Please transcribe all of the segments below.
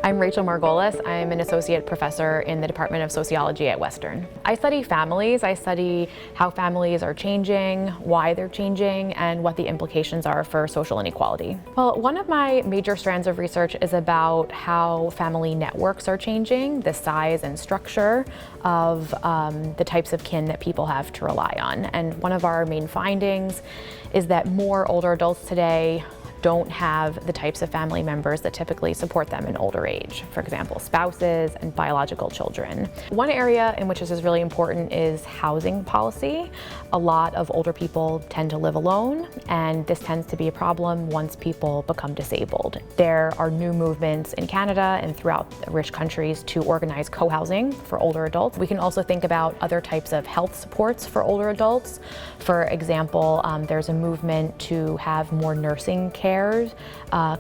I'm Rachel Margolis. I'm an associate professor in the Department of Sociology at Western. I study families. I study how families are changing, why they're changing, and what the implications are for social inequality. Well, one of my major strands of research is about how family networks are changing, the size and structure of the types of kin that people have to rely on. And one of our main findings is that more older adults today don't have the types of family members that typically support them in older age. For example, spouses and biological children. One area in which this is really important is housing policy. A lot of older people tend to live alone, and this tends to be a problem once people become disabled. There are new movements in Canada and throughout rich countries to organize co-housing for older adults. We can also think about other types of health supports for older adults. For example, there's a movement to have more nursing care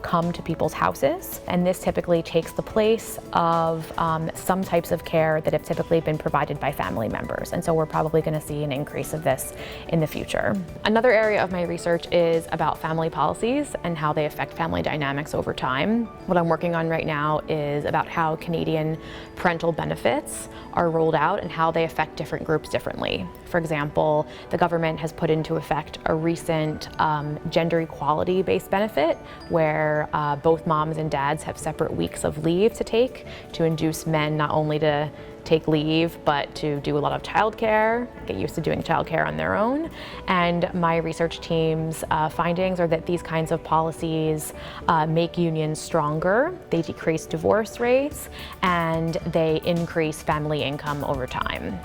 come to people's houses, and this typically takes the place of some types of care that have typically been provided by family members, and so we're probably going to see an increase of this in the future. Another area of my research is about family policies and how they affect family dynamics over time. What I'm working on right now is about how Canadian parental benefits are rolled out and how they affect different groups differently. For example, the government has put into effect a recent gender equality-based benefit where both moms and dads have separate weeks of leave to take to induce men not only to take leave, but to do a lot of childcare, get used to doing childcare on their own. And my research team's findings are that these kinds of policies make unions stronger, they decrease divorce rates, and they increase family income over time.